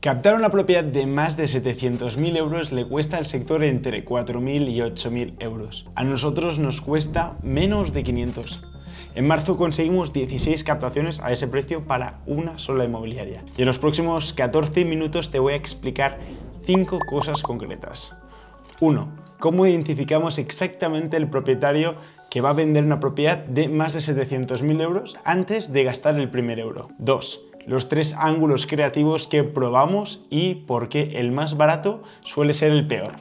Captar una propiedad de más de 700.000 euros le cuesta al sector entre 4.000 y 8.000 euros. A nosotros nos cuesta menos de 500. En marzo conseguimos 16 captaciones a ese precio para una sola inmobiliaria. Y en los próximos 14 minutos te voy a explicar 5 cosas concretas. 1. ¿Cómo identificamos exactamente el propietario que va a vender una propiedad de más de 700.000 euros antes de gastar el primer euro? 2. Los 3 ángulos creativos que probamos y por qué el más barato suele ser el peor.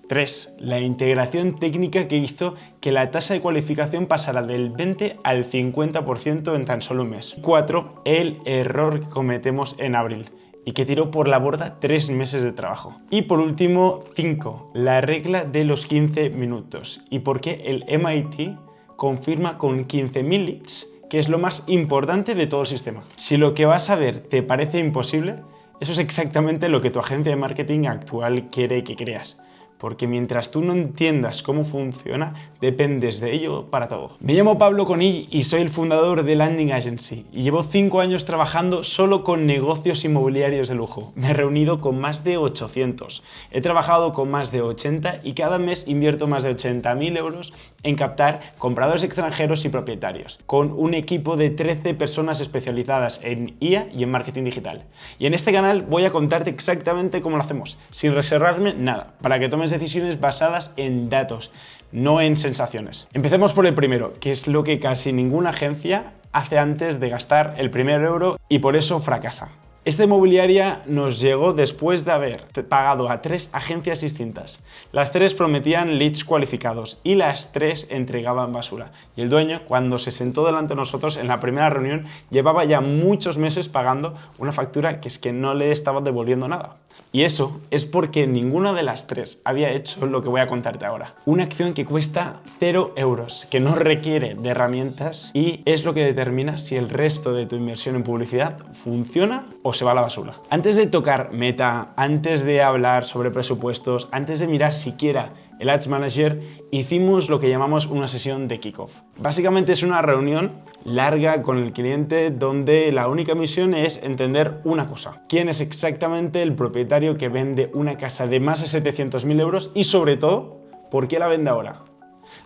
3. La integración técnica que hizo que la tasa de cualificación pasara del 20 al 50% en tan solo un mes. 4. El error que cometemos en abril y que tiró por la borda 3 meses de trabajo. Y por último, 5. La regla de los 15 minutos y por qué el MIT confirma con 15.000 leads que es lo más importante de todo el sistema. Si lo que vas a ver te parece imposible, eso es exactamente lo que tu agencia de marketing actual quiere que creas. Porque mientras tú no entiendas cómo funciona, dependes de ello para todo. Me llamo Pablo Conill y soy el fundador de Landing Agency y llevo 5 años trabajando solo con negocios inmobiliarios de lujo. Me he reunido con más de 800, he trabajado con más de 80 y cada mes invierto más de 80.000 euros en captar compradores extranjeros y propietarios, con un equipo de 13 personas especializadas en IA y en marketing digital. Y en este canal voy a contarte exactamente cómo lo hacemos, sin reservarme nada, para que tomes decisiones basadas en datos, no en sensaciones. Empecemos por el primero, que es lo que casi ninguna agencia hace antes de gastar el primer euro y por eso fracasa. Esta inmobiliaria nos llegó después de haber pagado a 3 agencias distintas. Las 3 prometían leads cualificados y las 3 entregaban basura. Y el dueño, cuando se sentó delante de nosotros en la primera reunión, llevaba ya muchos meses pagando una factura que es que no le estaba devolviendo nada. Y eso es porque ninguna de las 3 había hecho lo que voy a contarte ahora. Una acción que cuesta 0 euros, que no requiere de herramientas y es lo que determina si el resto de tu inversión en publicidad funciona o se va a la basura. Antes de tocar Meta, antes de hablar sobre presupuestos, antes de mirar siquiera el Ads Manager, hicimos lo que llamamos una sesión de kickoff. Básicamente es una reunión larga con el cliente donde la única misión es entender una cosa. ¿Quién es exactamente el propietario que vende una casa de más de 700.000 euros y sobre todo, por qué la vende ahora?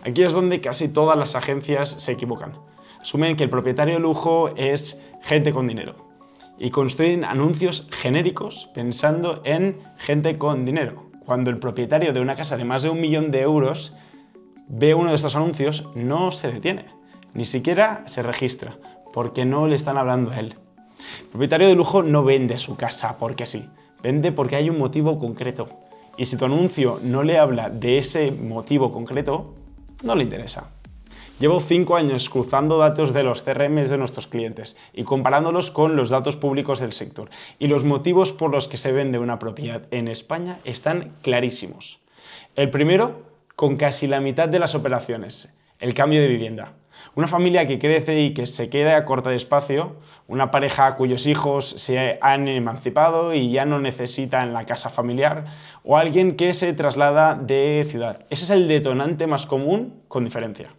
Aquí es donde casi todas las agencias se equivocan. Asumen que el propietario de lujo es gente con dinero y construyen anuncios genéricos pensando en gente con dinero. Cuando el propietario de una casa de más de 1 millón de euros ve uno de estos anuncios, no se detiene, ni siquiera se registra, porque no le están hablando a él. El propietario de lujo no vende su casa porque sí, vende porque hay un motivo concreto. Y si tu anuncio no le habla de ese motivo concreto, no le interesa. Llevo 5 años cruzando datos de los CRMs de nuestros clientes y comparándolos con los datos públicos del sector. Y los motivos por los que se vende una propiedad en España están clarísimos. El primero, con casi la mitad de las operaciones, el cambio de vivienda. Una familia que crece y que se queda corta de espacio, una pareja cuyos hijos se han emancipado y ya no necesitan la casa familiar, o alguien que se traslada de ciudad. Ese es el detonante más común con diferencia.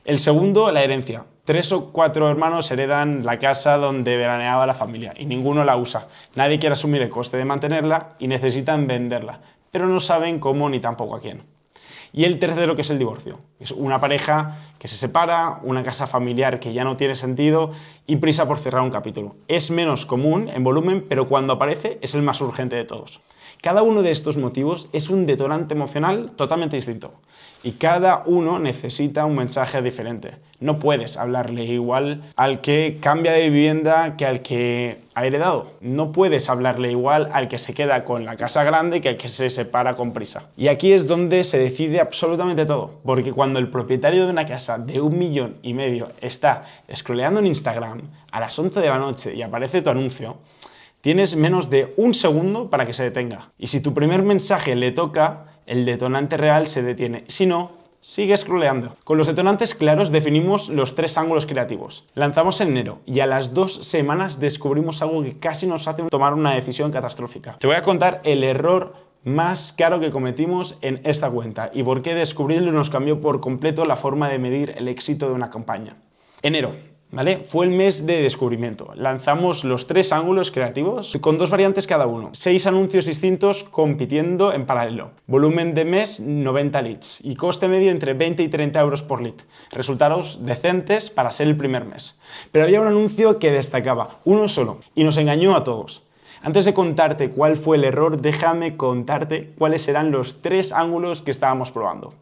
El segundo, la herencia. 3 o 4 hermanos heredan la casa donde veraneaba la familia y ninguno la usa. Nadie quiere asumir el coste de mantenerla y necesitan venderla, pero no saben cómo ni tampoco a quién. Y el tercero, que es el divorcio. Es una pareja que se separa, una casa familiar que ya no tiene sentido y prisa por cerrar un capítulo. Es menos común en volumen, pero cuando aparece es el más urgente de todos. Cada uno de estos motivos es un detonante emocional totalmente distinto y cada uno necesita un mensaje diferente. No puedes hablarle igual al que cambia de vivienda que al que ha heredado. No puedes hablarle igual al que se queda con la casa grande que al que se separa con prisa. Y aquí es donde se decide absolutamente todo, porque cuando el propietario de una casa de 1,5 millones está scrolleando en Instagram a las 11 de la noche y aparece tu anuncio, tienes menos de 1 segundo para que se detenga. Y si tu primer mensaje le toca, el detonante real se detiene. Si no, sigue scrolleando. Con los detonantes claros definimos los 3 ángulos creativos. Lanzamos en enero y a las 2 semanas descubrimos algo que casi nos hace tomar una decisión catastrófica. Te voy a contar el error más caro que cometimos en esta cuenta y por qué descubrirlo nos cambió por completo la forma de medir el éxito de una campaña. Enero. ¿vale? Fue el mes de descubrimiento. Lanzamos los 3 ángulos creativos con 2 variantes cada uno. 6 anuncios distintos compitiendo en paralelo. Volumen de mes 90 leads y coste medio entre 20 y 30 euros por lead. Resultados decentes para ser el primer mes. Pero había un anuncio que destacaba, uno solo, y nos engañó a todos. Antes de contarte cuál fue el error, déjame contarte cuáles eran los 3 ángulos que estábamos probando.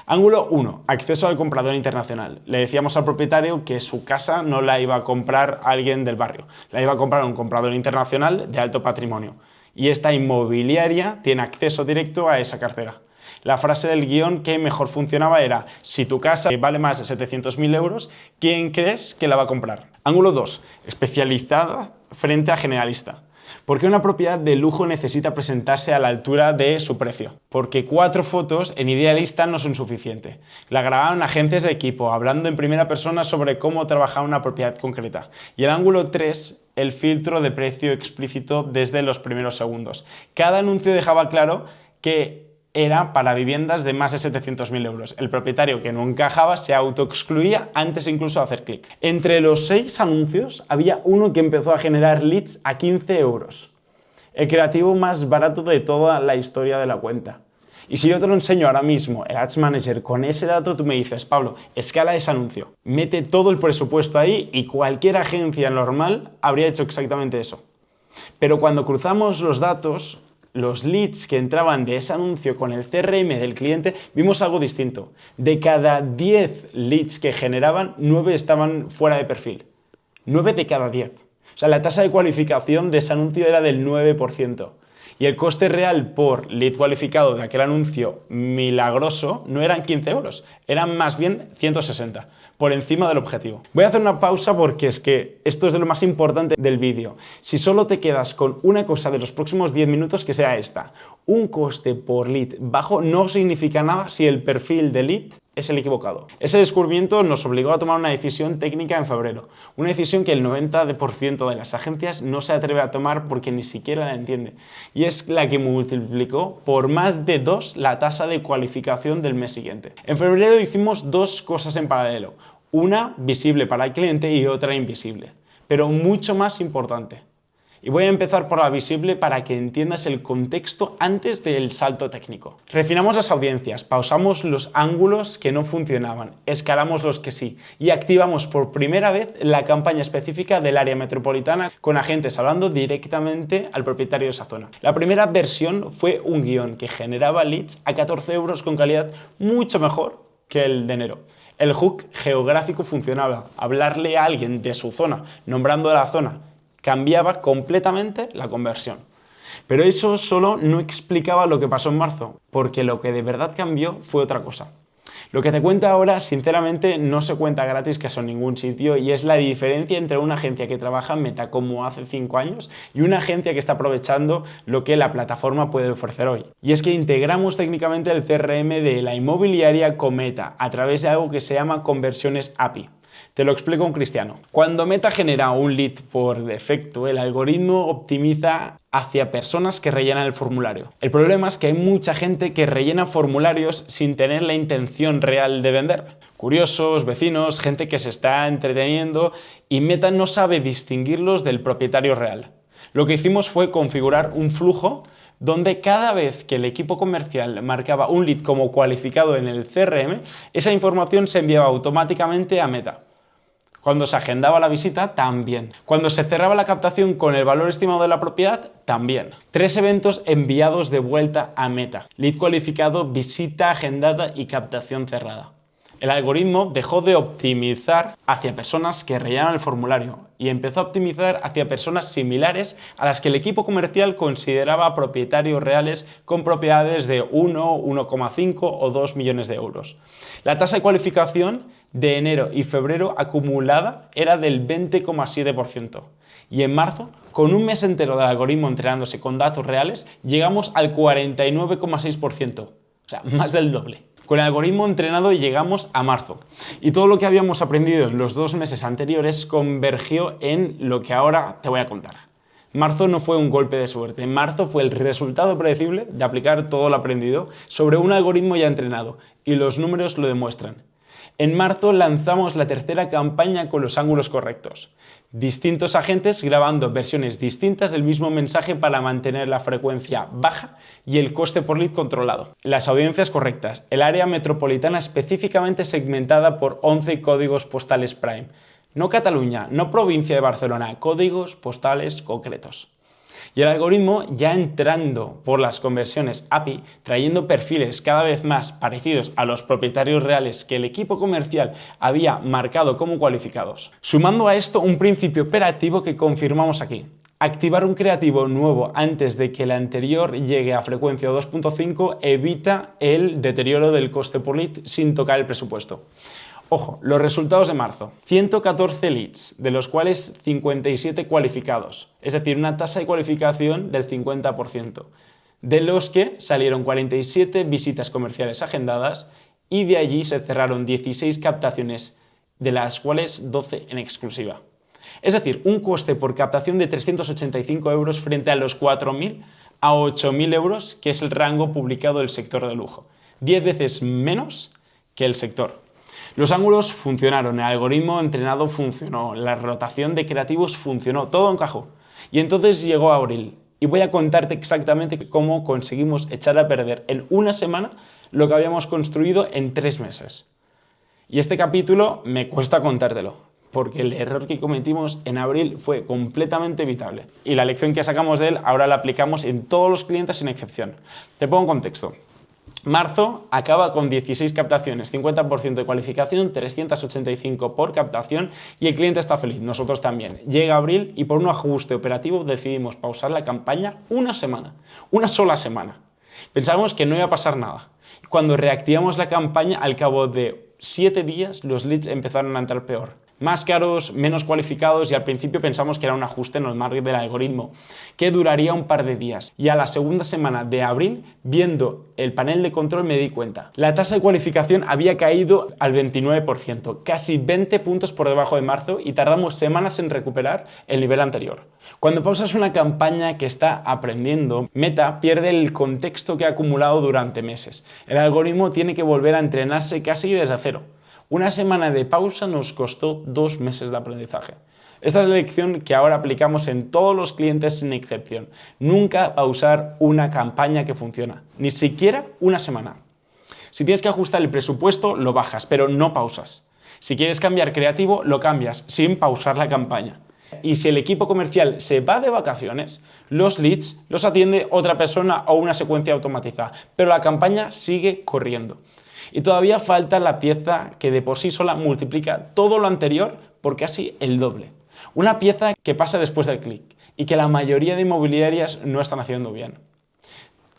Ángulo 1. Acceso al comprador internacional. Le decíamos al propietario que su casa no la iba a comprar alguien del barrio, la iba a comprar un comprador internacional de alto patrimonio. Y esta inmobiliaria tiene acceso directo a esa cartera. La frase del guión que mejor funcionaba era: si tu casa vale más de 700.000 euros, ¿quién crees que la va a comprar? Ángulo 2. Especializada frente a generalista. ¿Por qué una propiedad de lujo necesita presentarse a la altura de su precio? Porque 4 fotos en Idealista no son suficientes. La grabaron agentes de equipo, hablando en primera persona sobre cómo trabajar una propiedad concreta. Y el ángulo 3, el filtro de precio explícito desde los primeros segundos. Cada anuncio dejaba claro que era para viviendas de más de 700.000 euros. El propietario que no encajaba se autoexcluía antes incluso de hacer clic. Entre los 6 anuncios había uno que empezó a generar leads a 15 euros. El creativo más barato de toda la historia de la cuenta. Y si yo te lo enseño ahora mismo, el Ads Manager, con ese dato, tú me dices: Pablo, escala ese anuncio. Mete todo el presupuesto ahí y cualquier agencia normal habría hecho exactamente eso. Pero cuando cruzamos los datos, los leads que entraban de ese anuncio con el CRM del cliente, vimos algo distinto. De cada 10 leads que generaban, 9 estaban fuera de perfil. 9 de cada 10. O sea, la tasa de cualificación de ese anuncio era del 9%. Y el coste real por lead cualificado de aquel anuncio milagroso no eran 15 euros, eran más bien 160, por encima del objetivo. Voy a hacer una pausa porque es que esto es de lo más importante del vídeo. Si solo te quedas con una cosa de los próximos 10 minutos, que sea esta: un coste por lead bajo no significa nada si el perfil de lead es el equivocado. Ese descubrimiento nos obligó a tomar una decisión técnica en febrero, una decisión que el 90% de las agencias no se atreve a tomar porque ni siquiera la entiende, y es la que multiplicó por más de 2 la tasa de cualificación del mes siguiente. En febrero hicimos 2 cosas en paralelo, una visible para el cliente y otra invisible, pero mucho más importante. Y voy a empezar por la visible para que entiendas el contexto antes del salto técnico. Refinamos las audiencias, pausamos los ángulos que no funcionaban, escalamos los que sí y activamos por primera vez la campaña específica del área metropolitana con agentes hablando directamente al propietario de esa zona. La primera versión fue un guión que generaba leads a 14 euros con calidad mucho mejor que el de enero. El hook geográfico funcionaba, hablarle a alguien de su zona, nombrando la zona, cambiaba completamente la conversión. Pero eso solo no explicaba lo que pasó en marzo, porque lo que de verdad cambió fue otra cosa. Lo que te cuento ahora, sinceramente, no se cuenta gratis casi en ningún sitio, y es la diferencia entre una agencia que trabaja en Meta como hace 5 años y una agencia que está aprovechando lo que la plataforma puede ofrecer hoy. Y es que integramos técnicamente el CRM de la inmobiliaria con Meta a través de algo que se llama conversiones API. Te lo explico un cristiano. Cuando Meta genera un lead por defecto, el algoritmo optimiza hacia personas que rellenan el formulario. El problema es que hay mucha gente que rellena formularios sin tener la intención real de vender. Curiosos, vecinos, gente que se está entreteniendo, y Meta no sabe distinguirlos del propietario real. Lo que hicimos fue configurar un flujo donde cada vez que el equipo comercial marcaba un lead como cualificado en el CRM, esa información se enviaba automáticamente a Meta. Cuando se agendaba la visita, también. Cuando se cerraba la captación con el valor estimado de la propiedad, también. 3 eventos enviados de vuelta a Meta: lead cualificado, visita agendada y captación cerrada. El algoritmo dejó de optimizar hacia personas que rellenan el formulario y empezó a optimizar hacia personas similares a las que el equipo comercial consideraba propietarios reales con propiedades de 1, 1,5 o 2 millones de euros. La tasa de cualificación de enero y febrero acumulada era del 20,7%. Y en marzo, con un mes entero del algoritmo entrenándose con datos reales, llegamos al 49,6%. O sea, más del doble. Con el algoritmo entrenado llegamos a marzo y todo lo que habíamos aprendido en los 2 meses anteriores convergió en lo que ahora te voy a contar. Marzo no fue un golpe de suerte, marzo fue el resultado predecible de aplicar todo lo aprendido sobre un algoritmo ya entrenado, y los números lo demuestran. En marzo lanzamos la tercera campaña con los ángulos correctos. Distintos agentes grabando versiones distintas del mismo mensaje para mantener la frecuencia baja y el coste por lead controlado. Las audiencias correctas. El área metropolitana específicamente segmentada por 11 códigos postales Prime. No Cataluña, no provincia de Barcelona, códigos postales concretos. Y el algoritmo ya entrando por las conversiones API, trayendo perfiles cada vez más parecidos a los propietarios reales que el equipo comercial había marcado como cualificados. Sumando a esto un principio operativo que confirmamos aquí. Activar un creativo nuevo antes de que el anterior llegue a frecuencia 2.5 evita el deterioro del coste por lead sin tocar el presupuesto. Ojo, los resultados de marzo. 114 leads, de los cuales 57 cualificados, es decir, una tasa de cualificación del 50%, de los que salieron 47 visitas comerciales agendadas y de allí se cerraron 16 captaciones, de las cuales 12 en exclusiva. Es decir, un coste por captación de 385 euros frente a los 4.000 a 8.000 euros, que es el rango publicado del sector de lujo. 10 veces menos que el sector. Los ángulos funcionaron, el algoritmo entrenado funcionó, la rotación de creativos funcionó, todo encajó. Y entonces llegó abril y voy a contarte exactamente cómo conseguimos echar a perder en una semana lo que habíamos construido en 3 meses. Y este capítulo me cuesta contártelo, porque el error que cometimos en abril fue completamente evitable. Y la lección que sacamos de él ahora la aplicamos en todos los clientes sin excepción. Te pongo en contexto. Marzo acaba con 16 captaciones, 50% de cualificación, 385 por captación y el cliente está feliz, nosotros también. Llega abril y por un ajuste operativo decidimos pausar la campaña una sola semana. Pensábamos que no iba a pasar nada. Cuando reactivamos la campaña, al cabo de 7 días los leads empezaron a entrar peor. Más caros, menos cualificados y al principio pensamos que era un ajuste normal del algoritmo, que duraría un par de días. Y a la segunda semana de abril, viendo el panel de control me di cuenta. La tasa de cualificación había caído al 29%, casi 20 puntos por debajo de marzo y tardamos semanas en recuperar el nivel anterior. Cuando pausas una campaña que está aprendiendo, Meta pierde el contexto que ha acumulado durante meses. El algoritmo tiene que volver a entrenarse casi desde cero. Una semana de pausa nos costó 2 meses de aprendizaje. Esta es la lección que ahora aplicamos en todos los clientes sin excepción. Nunca pausar una campaña que funciona, ni siquiera una semana. Si tienes que ajustar el presupuesto, lo bajas, pero no pausas. Si quieres cambiar creativo, lo cambias sin pausar la campaña. Y si el equipo comercial se va de vacaciones, los leads los atiende otra persona o una secuencia automatizada, pero la campaña sigue corriendo. Y todavía falta la pieza que de por sí sola multiplica todo lo anterior por casi el doble. Una pieza que pasa después del clic y que la mayoría de inmobiliarias no están haciendo bien.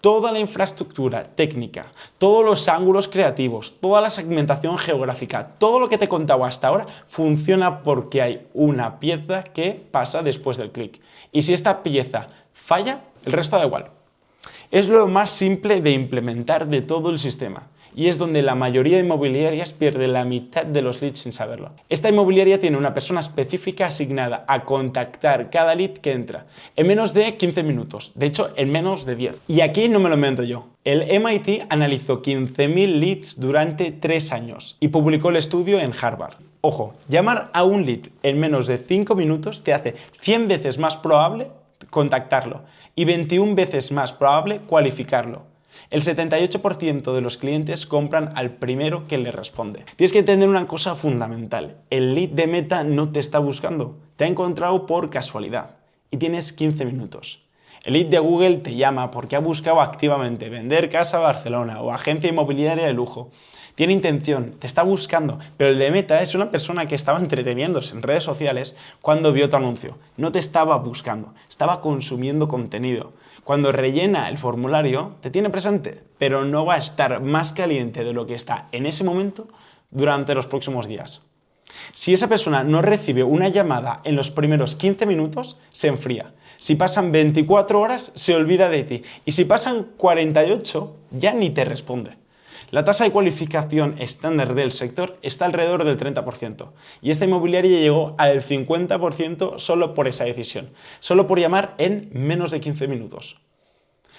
Toda la infraestructura técnica, todos los ángulos creativos, toda la segmentación geográfica, todo lo que te he contado hasta ahora funciona porque hay una pieza que pasa después del clic. Y si esta pieza falla, el resto da igual. Es lo más simple de implementar de todo el sistema. Y es donde la mayoría de inmobiliarias pierde la mitad de los leads sin saberlo. Esta inmobiliaria tiene una persona específica asignada a contactar cada lead que entra, en menos de 15 minutos, de hecho en menos de 10. Y aquí no me lo invento yo. El MIT analizó 15.000 leads durante 3 años y publicó el estudio en Harvard. Ojo, llamar a un lead en menos de 5 minutos te hace 100 veces más probable contactarlo y 21 veces más probable cualificarlo. El 78% de los clientes compran al primero que le responde. Tienes que entender una cosa fundamental. El lead de Meta no te está buscando, te ha encontrado por casualidad y tienes 15 minutos. El lead de Google te llama porque ha buscado activamente vender casa a Barcelona o agencia inmobiliaria de lujo. Tiene intención, te está buscando, pero el de Meta es una persona que estaba entreteniéndose en redes sociales cuando vio tu anuncio. No te estaba buscando, estaba consumiendo contenido. Cuando rellena el formulario, te tiene presente, pero no va a estar más caliente de lo que está en ese momento durante los próximos días. Si esa persona no recibe una llamada en los primeros 15 minutos, se enfría. Si pasan 24 horas, se olvida de ti. Y si pasan 48, ya ni te responde. La tasa de cualificación estándar del sector está alrededor del 30% y esta inmobiliaria llegó al 50% solo por esa decisión, solo por llamar en menos de 15 minutos.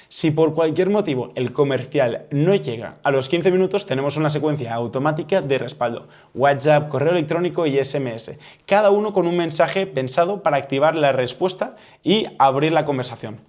Si por cualquier motivo el comercial no llega a los 15 minutos, tenemos una secuencia automática de respaldo: WhatsApp, correo electrónico y SMS, cada uno con un mensaje pensado para activar la respuesta y abrir la conversación.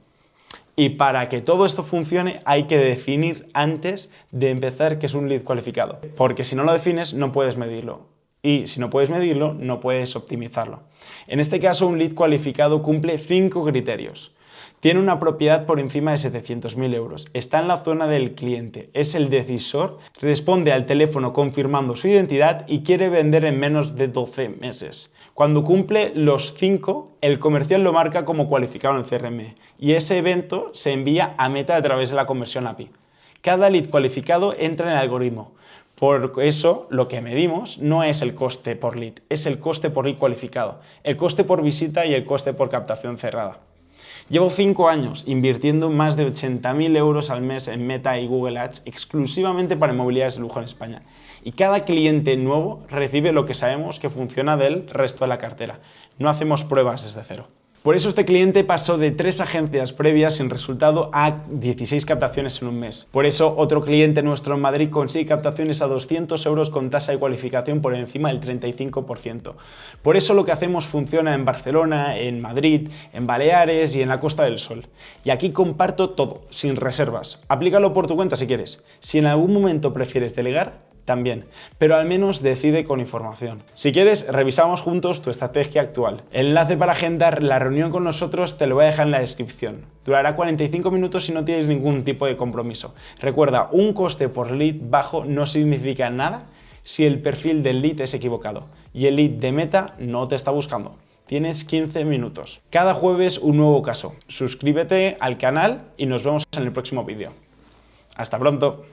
Y para que todo esto funcione hay que definir antes de empezar qué es un lead cualificado, porque si no lo defines no puedes medirlo. Y si no puedes medirlo, no puedes optimizarlo. En este caso, un lead cualificado cumple 5 criterios. Tiene una propiedad por encima de 700.000 euros, está en la zona del cliente, es el decisor, responde al teléfono confirmando su identidad y quiere vender en menos de 12 meses. Cuando cumple los 5, el comercial lo marca como cualificado en el CRM y ese evento se envía a Meta a través de la conversión API. Cada lead cualificado entra en el algoritmo. Por eso, lo que medimos no es el coste por lead, es el coste por lead cualificado, el coste por visita y el coste por captación cerrada. Llevo 5 años invirtiendo más de 80.000 euros al mes en Meta y Google Ads exclusivamente para inmobiliarias de lujo en España. Y cada cliente nuevo recibe lo que sabemos que funciona del resto de la cartera. No hacemos pruebas desde cero. Por eso este cliente pasó de 3 agencias previas sin resultado a 16 captaciones en un mes. Por eso otro cliente nuestro en Madrid consigue captaciones a 200 euros con tasa de cualificación por encima del 35%. Por eso lo que hacemos funciona en Barcelona, en Madrid, en Baleares y en la Costa del Sol. Y aquí comparto todo, sin reservas. Aplícalo por tu cuenta si quieres. Si en algún momento prefieres delegar, también, pero al menos decide con información. Si quieres, revisamos juntos tu estrategia actual. El enlace para agendar la reunión con nosotros te lo voy a dejar en la descripción. Durará 45 minutos y no tienes ningún tipo de compromiso. Recuerda, un coste por lead bajo no significa nada si el perfil del lead es equivocado y el lead de Meta no te está buscando. Tienes 15 minutos. Cada jueves un nuevo caso. Suscríbete al canal y nos vemos en el próximo vídeo. Hasta pronto.